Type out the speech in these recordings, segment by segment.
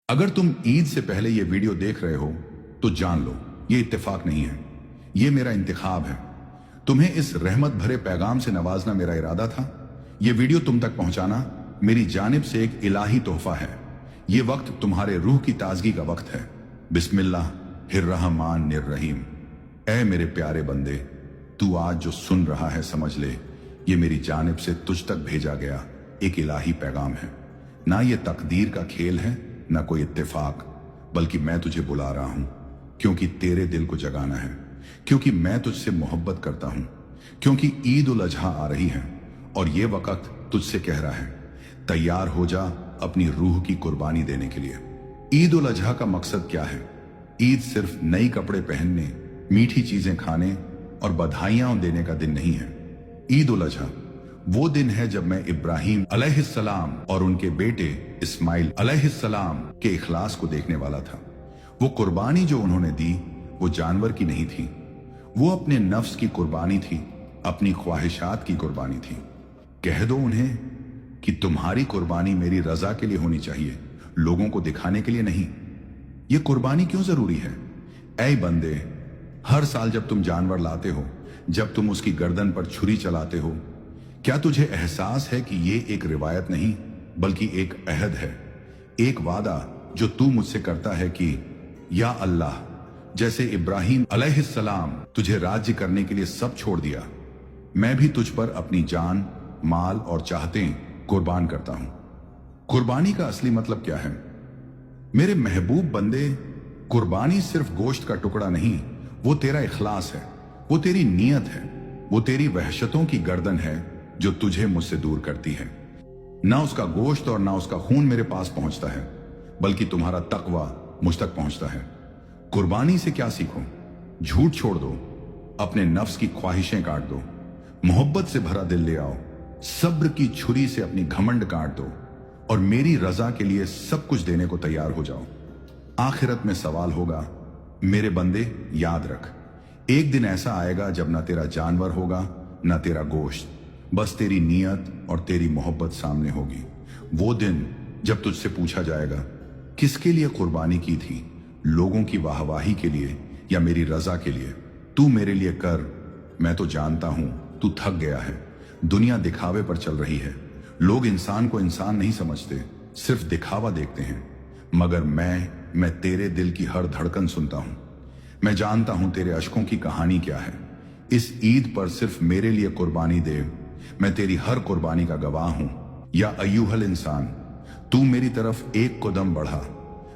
अगर तुम ईद से पहले ये वीडियो देख रहे हो तो जान लो ये इत्तेफाक नहीं है, ये मेरा इंतखाब है। तुम्हें इस रहमत भरे पैगाम से नवाजना मेरा इरादा था। ये वीडियो तुम तक पहुंचाना मेरी जानिब से एक इलाही तोहफा है। ये वक्त तुम्हारे रूह की ताजगी का वक्त है। बिस्मिल्लाहिर्रहमानिर्रहीम। ऐ मेरे प्यारे बंदे, तू आज जो सुन रहा है समझ ले ये मेरी जानिब से तुझ तक भेजा गया एक इलाही पैगाम है। ना ये तकदीर का खेल है ना कोई इत्तेफाक, बल्कि मैं तुझे बुला रहा हूं क्योंकि तेरे दिल को जगाना है, क्योंकि मैं तुझसे मोहब्बत करता हूं, क्योंकि ईद उल अजहा आ रही है और ये वक्त तुझसे कह रहा है तैयार हो जा अपनी रूह की कुर्बानी देने के लिए। ईद उल अजहा का मकसद क्या है? ईद सिर्फ नई कपड़े पहनने, मीठी चीजें खाने और बधाइयां देने का दिन नहीं है। ईद उल अजहा वो दिन है जब मैं इब्राहिम अलैहिस्सलाम और उनके बेटे इस्माइल अलैहिस्सलाम के इखलास को देखने वाला था। वो कुर्बानी जो उन्होंने दी वो जानवर की नहीं थी, वो अपने नफ्स की कुर्बानी थी, अपनी ख्वाहिशात की कुर्बानी थी। कह दो उन्हें कि तुम्हारी कुर्बानी मेरी रजा के लिए होनी चाहिए, लोगों को दिखाने के लिए नहीं। ये कुर्बानी क्यों जरूरी है? ऐ बंदे, हर साल जब तुम जानवर लाते हो, जब तुम उसकी गर्दन पर छुरी चलाते हो, क्या तुझे एहसास है कि ये एक रिवायत नहीं बल्कि एक अहद है, एक वादा जो तू मुझसे करता है कि या अल्लाह, जैसे इब्राहिम अलैहिस्सलाम तुझे राज्य करने के लिए सब छोड़ दिया, मैं भी तुझ पर अपनी जान, माल और चाहतें कुर्बान करता हूं। कुर्बानी का असली मतलब क्या है? मेरे महबूब बंदे, कुर्बानी सिर्फ गोश्त का टुकड़ा नहीं, वो तेरा इखलास है, वो तेरी नीयत है, वो तेरी वहशतों की गर्दन है जो तुझे मुझसे दूर करती है। ना उसका गोश्त और ना उसका खून मेरे पास पहुंचता है, बल्कि तुम्हारा तकवा मुझ तक पहुंचता है। कुर्बानी से क्या सीखो? झूठ छोड़ दो, अपने नफ्स की ख्वाहिशें काट दो, मोहब्बत से भरा दिल ले आओ, सब्र की छुरी से अपनी घमंड काट दो और मेरी रजा के लिए सब कुछ देने को तैयार हो जाओ। आखिरत में सवाल होगा, मेरे बंदे याद रख, एक दिन ऐसा आएगा जब ना तेरा जानवर होगा ना तेरा गोश्त, बस तेरी नीयत और तेरी मोहब्बत सामने होगी। वो दिन जब तुझसे पूछा जाएगा किसके लिए कुर्बानी की थी, लोगों की वाहवाही के लिए या मेरी रजा के लिए? तू मेरे लिए कर। मैं तो जानता हूं तू थक गया है, दुनिया दिखावे पर चल रही है, लोग इंसान को इंसान नहीं समझते, सिर्फ दिखावा देखते हैं, मगर मैं तेरे दिल की हर धड़कन सुनता हूं। मैं जानता हूं तेरे अश्कों की कहानी क्या है। इस ईद पर सिर्फ मेरे लिए कुर्बानी दे, मैं तेरी हर कुर्बानी का गवाह हूं। या अय्युहल इंसान, तू मेरी तरफ एक कदम बढ़ा,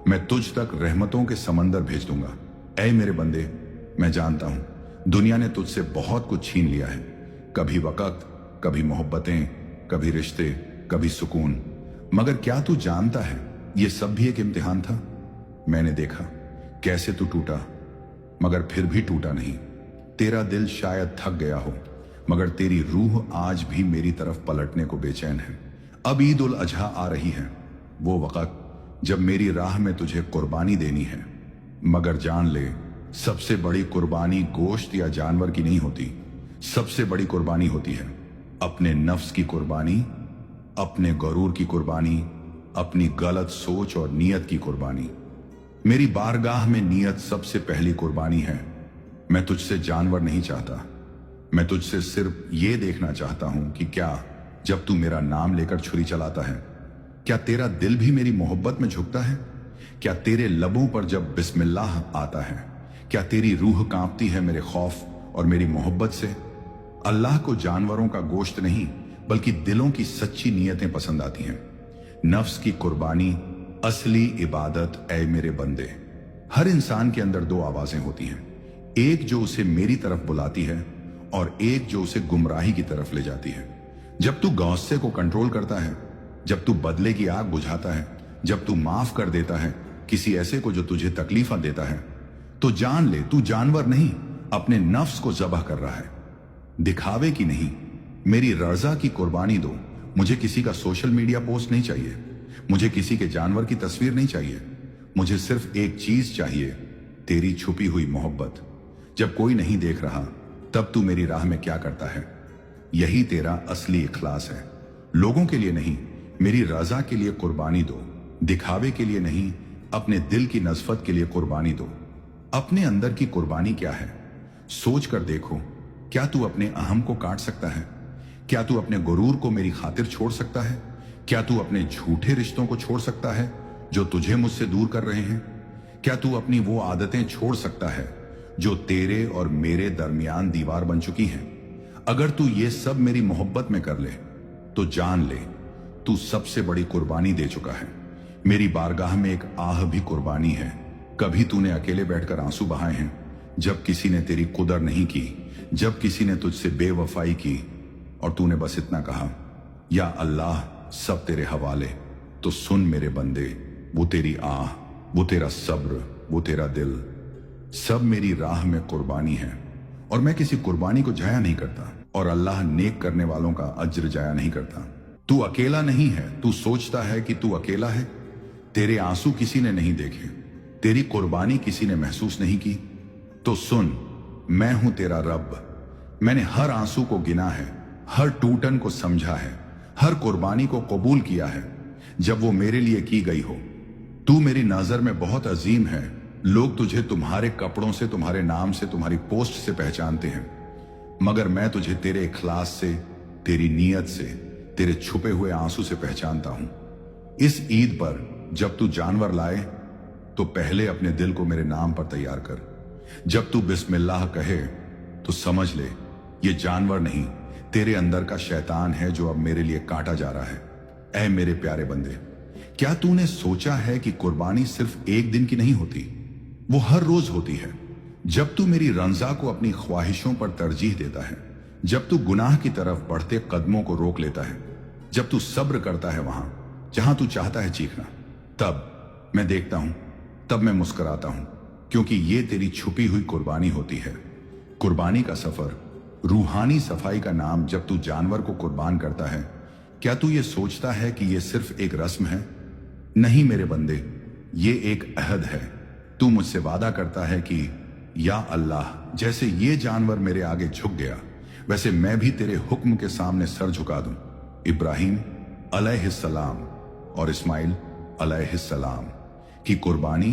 मैं तुझ तक रहमतों के समंदर भेज दूंगा। ऐ मेरे बंदे, मैं जानता हूं दुनिया ने तुझसे बहुत कुछ छीन लिया है, कभी वक़्त, कभी मोहब्बतें, कभी रिश्ते, कभी सुकून, मगर क्या तू जानता है ये सब भी एक इम्तिहान था? मैंने देखा कैसे तू टूटा, मगर फिर भी टूटा नहीं। तेरा दिल शायद थक गया हो, मगर तेरी रूह आज भी मेरी तरफ पलटने को बेचैन है। अब ईद उल अजहा आ रही है, वो वक़्त जब मेरी राह में तुझे कुर्बानी देनी है, मगर जान ले सबसे बड़ी कुर्बानी गोश्त या जानवर की नहीं होती, सबसे बड़ी कुर्बानी होती है अपने नफ्स की कुर्बानी, अपने गरूर की कुर्बानी, अपनी गलत सोच और नीयत की कुर्बानी। मेरी बारगाह में नीयत सबसे पहली कुर्बानी है। मैं तुझसे जानवर नहीं चाहता, मैं तुझसे सिर्फ ये देखना चाहता हूं कि क्या जब तू मेरा नाम लेकर छुरी चलाता है, क्या तेरा दिल भी मेरी मोहब्बत में झुकता है? क्या तेरे लबों पर जब बिस्मिल्लाह आता है, क्या तेरी रूह कांपती है मेरे खौफ और मेरी मोहब्बत से? अल्लाह को जानवरों का गोश्त नहीं बल्कि दिलों की सच्ची नीयतें पसंद आती हैं। नफ्स की कुर्बानी असली इबादत। ऐ मेरे बंदे, हर इंसान के अंदर दो आवाजें होती हैं, एक जो उसे मेरी तरफ बुलाती है और एक जो उसे गुमराही की तरफ ले जाती है। जब तू गौस्से को कंट्रोल करता है, जब तू बदले की आग बुझाता है, जब तू माफ कर देता है किसी ऐसे को जो तुझे तकलीफा देता है, तो जान ले तू जानवर नहीं, अपने नफ्स को ज़बह कर रहा है। दिखावे की नहीं, मेरी रजा की कुर्बानी दो। मुझे किसी का सोशल मीडिया पोस्ट नहीं चाहिए, मुझे किसी के जानवर की तस्वीर नहीं चाहिए, मुझे सिर्फ एक चीज चाहिए, तेरी छुपी हुई मोहब्बत। जब कोई नहीं देख रहा तब तू मेरी राह में क्या करता है? यही तेरा असली इखलास है। लोगों के लिए नहीं, मेरी रजा के लिए कुर्बानी दो, दिखावे के लिए नहीं, अपने दिल की नज़फत के लिए कुर्बानी दो। अपने अंदर की कुर्बानी क्या है सोच कर देखो। क्या तू अपने अहम को काट सकता है? क्या तू अपने गुरूर को मेरी खातिर छोड़ सकता है? क्या तू अपने झूठे रिश्तों को छोड़ सकता है जो तुझे मुझसे दूर कर रहे हैं? क्या तू अपनी वो आदतें छोड़ सकता है जो तेरे और मेरे दरमियान दीवार बन चुकी हैं? अगर तू ये सब मेरी मोहब्बत में कर ले तो जान ले तू सबसे बड़ी कुर्बानी दे चुका है। मेरी बारगाह में एक आह भी कुर्बानी है। कभी तूने अकेले बैठकर आंसू बहाए हैं जब किसी ने तेरी कुदर नहीं की, जब किसी ने तुझसे बेवफाई की और तूने बस इतना कहा, या अल्लाह सब तेरे हवाले। तो सुन मेरे बंदे, वो तेरी आह, वो तेरा सब्र, वो तेरा दिल, सब मेरी राह में कुर्बानी है। और मैं किसी कुर्बानी को जाया नहीं करता और अल्लाह नेक करने वालों का अज्र जाया नहीं करता। तू अकेला नहीं है। तू सोचता है कि तू अकेला है। तेरे आंसू किसी ने नहीं देखे, तेरी कुर्बानी किसी ने महसूस नहीं की। तो सुन, मैं हूं तेरा रब। मैंने हर आंसू को गिना है, हर टूटन को समझा है, हर कुर्बानी को कबूल किया है जब वो मेरे लिए की गई हो। तू मेरी नजर में बहुत अजीम है। लोग तुझे तुम्हारे कपड़ों से, तुम्हारे नाम से, तुम्हारी पोस्ट से पहचानते हैं, मगर मैं तुझे तेरे इखलास से, तेरी नीयत से, तेरे छुपे हुए आंसू से पहचानता हूं। इस ईद पर जब तू जानवर लाए तो पहले अपने दिल को मेरे नाम पर तैयार कर। जब तू बिस्मिल्लाह कहे तो समझ ले ये जानवर नहीं, तेरे अंदर का शैतान है जो अब मेरे लिए काटा जा रहा है। ऐ मेरे प्यारे बंदे, क्या तूने सोचा है कि कुर्बानी सिर्फ एक दिन की नहीं होती, वो हर रोज होती है। जब तू मेरी रंजा को अपनी ख्वाहिशों पर तरजीह देता है, जब तू गुनाह की तरफ बढ़ते कदमों को रोक लेता है, जब तू सब्र करता है वहां जहां तू चाहता है चीखना, तब मैं देखता हूं, तब मैं मुस्कुराता हूं, क्योंकि ये तेरी छुपी हुई कुर्बानी होती है। कुर्बानी का सफर, रूहानी सफाई का नाम। जब तू जानवर को कुर्बान करता है, क्या तू ये सोचता है कि ये सिर्फ एक रस्म है? नहीं मेरे बंदे, ये एक अहद है। तू मुझसे वादा करता है कि या अल्लाह, जैसे ये जानवर मेरे आगे झुक गया वैसे मैं भी तेरे हुक्म के सामने सर झुका दूं। इब्राहिम अलैहिस्सलाम और इस्माइल अलैहिस्सलाम की कुर्बानी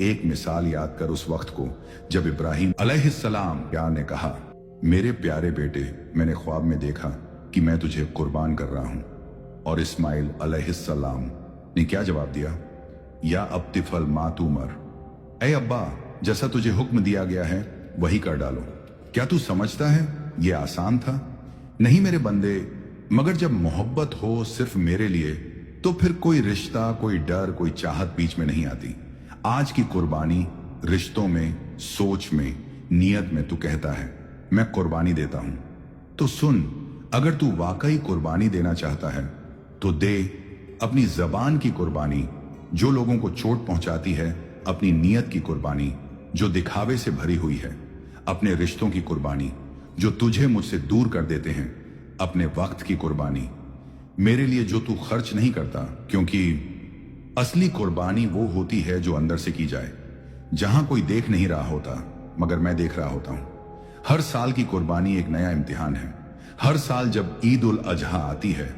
एक मिसाल याद कर उस वक्त को जब इब्राहिम अलैहिस्सलाम ने कहा, मेरे प्यारे बेटे, मैंने ख्वाब में देखा कि मैं तुझे कुर्बान कर रहा हूं। और इस्माइल अलैहिस्सलाम ने क्या जवाब दिया? या अब्तिफल मातूमर, ऐ अब्बा, जैसा तुझे हुक्म दिया गया है वही कर डालो। क्या तू समझता है ये आसान था? नहीं मेरे बंदे, मगर जब मोहब्बत हो सिर्फ मेरे लिए तो फिर कोई रिश्ता, कोई डर, कोई चाहत बीच में नहीं आती। आज की कुर्बानी रिश्तों में, सोच में, नियत में तू कहता है मैं कुर्बानी देता हूं। तो सुन, अगर तू वाकई कुर्बानी देना चाहता है तो दे अपनी जबान की कुर्बानी जो लोगों को चोट पहुंचाती है, अपनी नियत की कुर्बानी जो दिखावे से भरी हुई है, अपने रिश्तों की कुर्बानी जो तुझे मुझसे दूर कर देते हैं, अपने वक्त की कुर्बानी मेरे लिए जो तू खर्च नहीं करता, क्योंकि असली कुर्बानी वो होती है जो अंदर से की जाए, जहां कोई देख नहीं रहा होता मगर मैं देख रहा होता हूं। हर साल की कुर्बानी एक नया इम्तिहान है। हर साल जब ईद उल अजहा आती है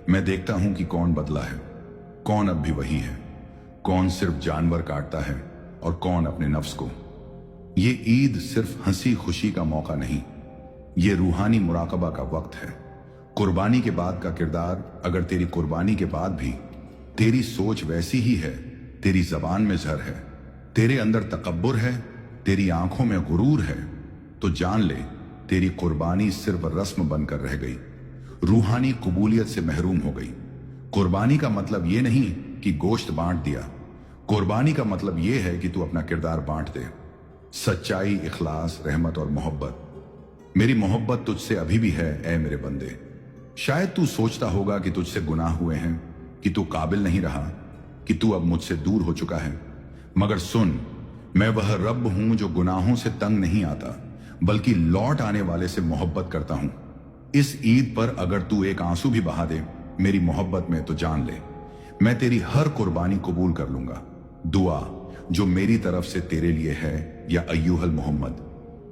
मैं देखता हूं कि कौन बदला है, कौन अब भी वही है, कौन सिर्फ जानवर काटता है और कौन अपने नफ्स को। ये ईद सिर्फ हंसी खुशी का मौका नहीं, ये रूहानी मुराकबा का वक्त है। कुर्बानी के बाद का किरदार, अगर तेरी कुर्बानी के बाद भी तेरी सोच वैसी ही है, तेरी जबान में जहर है, तेरे अंदर तकब्बुर है, तेरी आंखों में गुरूर है, तो जान ले तेरी कुर्बानी सिर्फ रस्म बनकर रह गई, रूहानी कबूलियत से महरूम हो गई। कुर्बानी का मतलब ये नहीं कि गोश्त बांट दिया, कुर्बानी का मतलब ये है कि तू अपना किरदार बांट दे। सच्चाई, इखलास, रहमत और मोहब्बत। मेरी मोहब्बत तुझसे अभी भी है ऐ मेरे बंदे। शायद तू सोचता होगा कि तुझसे गुनाह हुए हैं, कि तू काबिल नहीं रहा, कि तू अब मुझसे दूर हो चुका है, मगर सुन, मैं वह रब हूं जो गुनाहों से तंग नहीं आता बल्कि लौट आने वाले से मोहब्बत करता हूं। इस ईद पर अगर तू एक आंसू भी बहा दे मेरी मोहब्बत में, तो जान ले मैं तेरी हर कुर्बानी कबूल कर लूंगा। दुआ जो मेरी तरफ से तेरे लिए है, या अय्युहल मोहम्मद,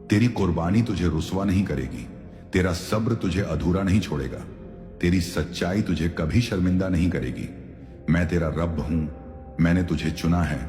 तेरी कुर्बानी तुझे रुसवा नहीं करेगी, तेरा सब्र तुझे अधूरा नहीं छोड़ेगा, तेरी सच्चाई तुझे कभी शर्मिंदा नहीं करेगी। मैं तेरा रब हूं, मैंने तुझे चुना है